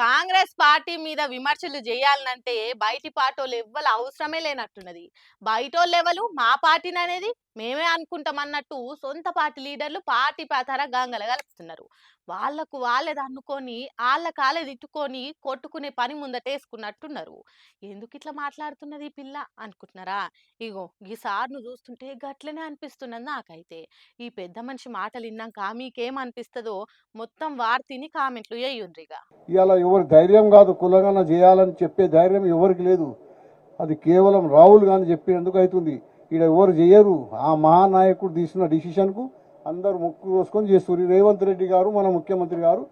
Congress party మీద విమర్శలు చేయాలనంటే బయటి పార్టోళ్ళు ఎవ్వరు అవసరమే లేనట్టున్నది. బయటోళ్ళెవలు మా పార్టీని అనేది మేమే అనుకుంటాం అన్నట్టు సొంత పార్టీ లీడర్లు పార్టీ పతార గంగల గలుపుతున్నారు. వాళ్ళకు వాళ్ళే అనుకొని ఆళ్ళ కాలే తిట్టుకొని కొట్టుకునే పని ముందటేసుకున్నట్టున్నారు. ఎందుకు ఇట్లా మాట్లాడుతున్నది ఈ పిల్ల అనుకుంటున్నారా? ఇగో ఈ సార్ను చూస్తుంటే గట్లనే అనిపిస్తున్నది నాకైతే. ఈ పెద్ద మనిషి మాటలు విన్నాక మీకేమనిపిస్తుందో మొత్తం వార్తిని కామెంట్లు వేయుండ్రిగా. ఇవాళ ఎవరి ధైర్యం కాదు కులగన చేయాలని చెప్పే ధైర్యం ఎవరికి లేదు. అది కేవలం రాహుల్ గాంధీ చెప్పినందుకు అవుతుంది. ఇక్కడ ఎవరు చేయరు. ఆ మహానాయకుడు తీసుకున్న డిసిషన్కు అందరూ ముక్కు కోసుకొని చేస్తారు. రేవంత్ రెడ్డి గారు మన ముఖ్యమంత్రి గారు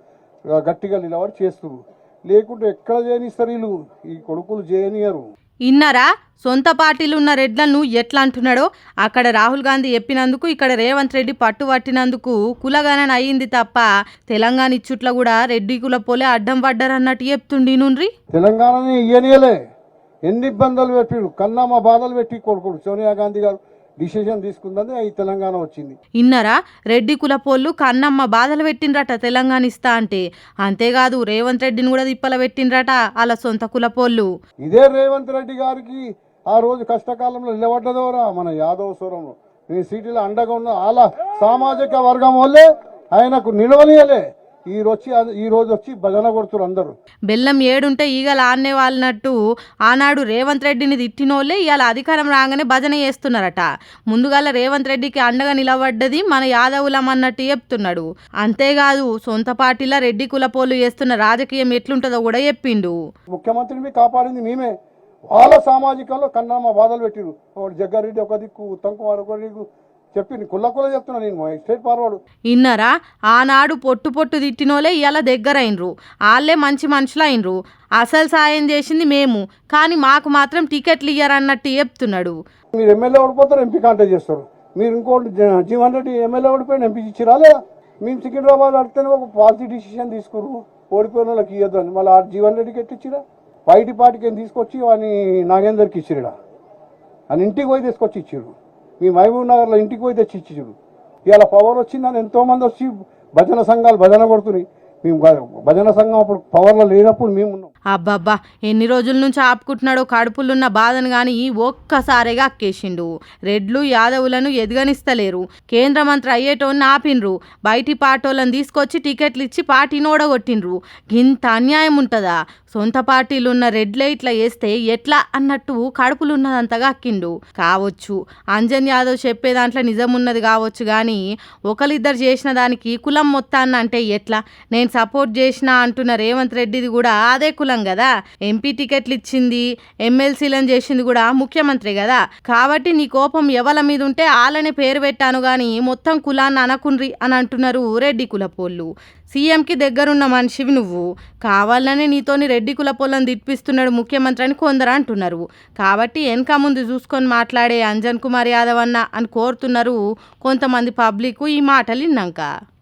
గట్టిగా నిలబడి చేస్తారు. లేకుంటే ఎక్కడ చేయనిస్తారు వీళ్ళు. ఈ కొడుకులు చేయనియరు. ఇన్నరా సొంత పార్టీలు ఉన్న రెడ్లను ఎట్లా అంటున్నాడో అక్కడ రాహుల్ గాంధీ చెప్పినందుకు ఇక్కడ రేవంత్ రెడ్డి పట్టు పట్టినందుకు కులగణన అయ్యింది తప్ప తెలంగాణ ఇచ్చుట్ల కూడా రెడ్డి కుల పోలే అడ్డం పడ్డారన్నట్టు చెప్తుండి నుండ్రి. తెలంగాణని ఇయ్యనియలే. ఎన్ని ఇబ్బందులు పెట్టిడు. కన్నమ్మ బాధలు పెట్టి కొడుకుడు సోనియా గాంధీ గారు డిసిషన్ తీసుకుందని ఈ తెలంగాణ వచ్చింది. ఇన్నరా రెడ్డి కులపోళ్ళు కన్నమ్మ బాధలు పెట్టిండ్రట తెలంగాణ ఇస్తా అంటే. అంతేకాదు రేవంత్ రెడ్డిని కూడా తిప్పల పెట్టిండ్రట అలా సొంత కులపోళ్ళు. ఇదే రేవంత్ రెడ్డి గారికి ఆ రోజు కష్టకాలంలో నిలబడ్డదోరా మన యాదవ్ స్వరంలో ఈ సిటీలో అండగా ఉన్న వాళ్ళ సామాజిక వర్గం వల్లే ఆయనకు నిలవనియలే. ఈ రోజు వచ్చి భజన కొడుతున్నారు అందరూ. బెల్లం ఏడుంటే ఈగలు ఆన్నే వాళ్ళనట్టు ఆనాడు రేవంత్ రెడ్డిని తిట్టినోళ్ళే ఇవాళ అధికారం రాగానే భజన చేస్తున్నారట. ముందుగాల రేవంత్ రెడ్డికి అండగా నిలబడ్డది మన యాదవులం అన్నట్టు చెప్తున్నాడు. అంతేకాదు సొంత పార్టీల రెడ్డి కులపోలు చేస్తున్న రాజకీయం ఎట్లుంటుందో కూడా చెప్పిండు. ముఖ్యమంత్రిని కాపాడింది మేమే. వాళ్ళ సామాజికంలో కన్నమ్మ బాధలు పెట్టిరు. ఒకటి జగ్గారెడ్డి ఒక దిక్కు, ఉత్తమ్ కుమార్ ఒక దిక్కు చెప్పి కుల్ల చెప్తున్నా నేను స్ట్రేట్ ఫార్వర్డ్. ఇన్నరా ఆనాడు పొట్టు పొట్టు తిట్టినోలే ఇవాళ దగ్గరైనరు. వాళ్ళే మంచి మనుషులు అయినరు. అసలు సాయం చేసింది మేము, కానీ మాకు మాత్రం టికెట్లు ఇయ్యరన్నట్టు చెప్తున్నాడు. మీరు ఎమ్మెల్యే ఓడిపోతారు, ఎంపీ కాంటాక్ట్ చేస్తారు. మీరు ఇంకోటి జీవన్ రెడ్డి ఎమ్మెల్యే ఓడిపోయిన ఎంపీ ఇచ్చిరా లేదా? మేము సికింద్రాబాద్ అడితేనే ఒక పాలసీ డిసిషన్ తీసుకురు ఓడిపోయిన వాళ్ళకి ఇవ్వద్దు అని. మళ్ళీ జీవన్ రెడ్డికి ఎట్టిచ్చిరా? బయటి పార్టీకి ఏం తీసుకొచ్చి వాడిని నాగేందర్కి ఇచ్చిరా. అని ఇంటికి పోయి తీసుకొచ్చి ఇచ్చిరు. మీ మహబూబ్ నగర్లో ఇంటికి పోయి తెచ్చి ఇచ్చిరు. ఇవాళ పవర్ వచ్చిందని ఎంతోమంది వచ్చి భజన సంఘాలు భజన కొడుతున్నాయి. మేము భజన సంఘం అప్పుడు పవర్లో లేనప్పుడు మేము ఉన్నాం. అబ్బబ్బా ఎన్ని రోజుల నుంచి ఆపుకుంటున్నాడో కడుపులున్న బాధను గాని ఒక్కసారిగా అక్కేసిండు. రెడ్లు యాదవులను ఎదగనిస్తలేరు. కేంద్ర మంత్రి అయ్యేటోన్ని ఆపిండ్రు. బయటి పార్టీలను తీసుకొచ్చి టికెట్లు ఇచ్చి పార్టీని ఓడగొట్టిండ్రు. గింత అన్యాయం ఉంటుందా? సొంత పార్టీలు ఉన్న రెడ్లే ఇట్లా వేస్తే ఎట్లా అన్నట్టు కడుపులున్నదంతగా అక్కిండు. కావచ్చు అంజన్ యాదవ్ చెప్పే దాంట్లో నిజం ఉన్నది కావచ్చు, కానీ ఒకరిద్దరు చేసిన దానికి కులం మొత్తాన్ని అంటే ఎట్లా? నేను సపోర్ట్ చేసిన అంటున్న రేవంత్ రెడ్డిది కూడా అదే కులం కదా. ఎంపీ టికెట్లు ఇచ్చింది, ఎమ్మెల్సీలను చేసింది కూడా ముఖ్యమంత్రి కదా. కాబట్టి నీ కోపం ఎవల మీద ఉంటే వాళ్ళనే పేరు పెట్టాను గాని మొత్తం కులాన్ని అనకుండ్రి అని అంటున్నారు రెడ్డి కులపోళ్ళు. సీఎంకి దగ్గరున్న మనిషివి నువ్వు, కావాలనే నీతోని రెడ్డి కులపోళ్ళని తిప్పిస్తున్నాడు ముఖ్యమంత్రి అని కొందరు అంటున్నారు. కాబట్టి వెనక ముందు చూసుకొని మాట్లాడే అంజన్ కుమార్ యాదవ్ అన్న అని కోరుతున్నారు కొంతమంది పబ్లిక్ ఈ మాటలు విన్నాక.